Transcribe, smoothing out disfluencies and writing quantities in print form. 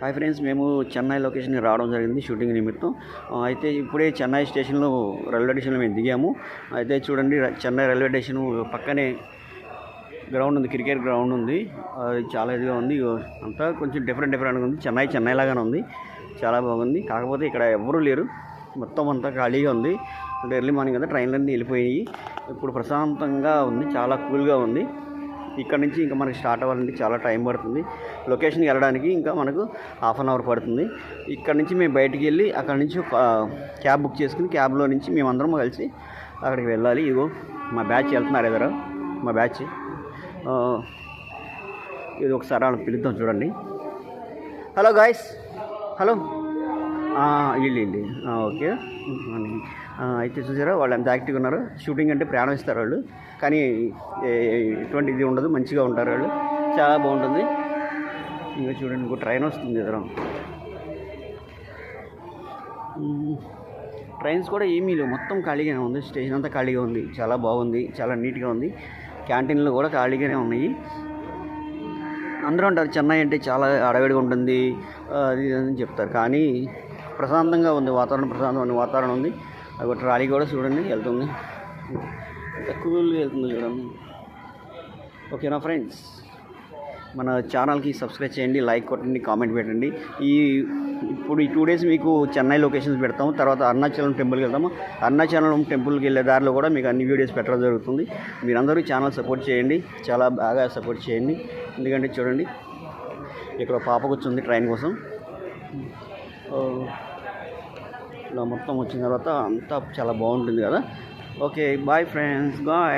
Hi friends, మేము చెన్నై లొకేషన్కి రావడం జరిగింది షూటింగ్ నిమిత్తం. అయితే ఇప్పుడే చెన్నై స్టేషన్లో రైల్వే స్టేషన్లో మేము దిగాము. అయితే చూడండి, చెన్నై రైల్వే స్టేషన్ పక్కనే గ్రౌండ్ ఉంది, క్రికెట్ గ్రౌండ్ ఉంది. అది చాలా ఇదిగా ఉంది. అంతా కొంచెం డిఫరెంట్గా ఉంది. చెన్నై లాగానే ఉంది, చాలా బాగుంది. కాకపోతే ఇక్కడ ఎవరూ లేరు, మొత్తం అంతా ఖాళీగా ఉంది. అంటే ఎర్లీ మార్నింగ్ కదా, ట్రైన్లన్నీ వెళ్ళిపోయి ఇప్పుడు ప్రశాంతంగా ఉంది, చాలా కూల్గా ఉంది. ఇక్కడ నుంచి ఇంకా మనకి స్టార్ట్ అవ్వాలంటే చాలా టైం పడుతుంది. లొకేషన్కి వెళ్ళడానికి ఇంకా మనకు ½ అన్ అవర్ పడుతుంది. ఇక్కడ నుంచి మేము బయటికి వెళ్ళి అక్కడ నుంచి క్యాబ్ బుక్ చేసుకుని క్యాబ్లో నుంచి మేమందరం కలిసి అక్కడికి వెళ్ళాలి. ఇదిగో మా బ్యాచ్ వెళ్తున్నారు ఎదురు, మా బ్యాచ్. ఇది ఒకసారి వాళ్ళని పిలుద్దాం, చూడండి. Hello guys, hello. వీళ్ళు ఓకే. అయితే చూసారా, వాళ్ళు ఎంత యాక్టివ్గా ఉన్నారు. షూటింగ్ అంటే ప్రాణం ఇస్తారు వాళ్ళు, కానీ ఎటువంటి ఇది ఉండదు, మంచిగా ఉంటారు వాళ్ళు, చాలా బాగుంటుంది. ఇంకా చూడండి, ఇంకో ట్రైన్ వస్తుంది ఎదురు. ట్రైన్స్ కూడా ఏమీ లేవు, మొత్తం ఖాళీగానే ఉంది. స్టేషన్ అంతా ఖాళీగా ఉంది, చాలా బాగుంది, చాలా నీట్గా ఉంది. క్యాంటీన్లు కూడా ఖాళీగానే ఉన్నాయి. అందరూ అంటారు చెన్నై అంటే చాలా అడవిడిగా ఉంటుంది అది అని చెప్తారు, కానీ ప్రశాంతంగా ఉంది వాతావరణం, ప్రశాంతమైన వాతావరణం ఉంది. అది ట్రాలీ కూడా చూడండి వెళ్తుంది, కూల్గా వెళ్తుంది చూడండి. ఓకేనా ఫ్రెండ్స్, మన ఛానల్కి సబ్స్క్రైబ్ చేయండి, లైక్ కొట్టండి, కామెంట్ పెట్టండి. ఇప్పుడు ఈ 2 days మీకు చెన్నై లొకేషన్స్ పెడతాము. తర్వాత అరుణాచలం టెంపుల్కి వెళ్తాము. అరుణాచలం టెంపుల్కి వెళ్ళే దారిలో కూడా మీకు అన్ని వీడియోస్ పెట్టడం జరుగుతుంది. మీరందరూ ఛానల్ సపోర్ట్ చేయండి, చాలా బాగా సపోర్ట్ చేయండి. ఎందుకంటే చూడండి, ఇక్కడ పాప కూర్చుంది ట్రైన్ కోసం. ఇలా మొత్తం వచ్చిన తర్వాత అంతా చాలా బాగుంటుంది కదా. Okay, bye friends, bye.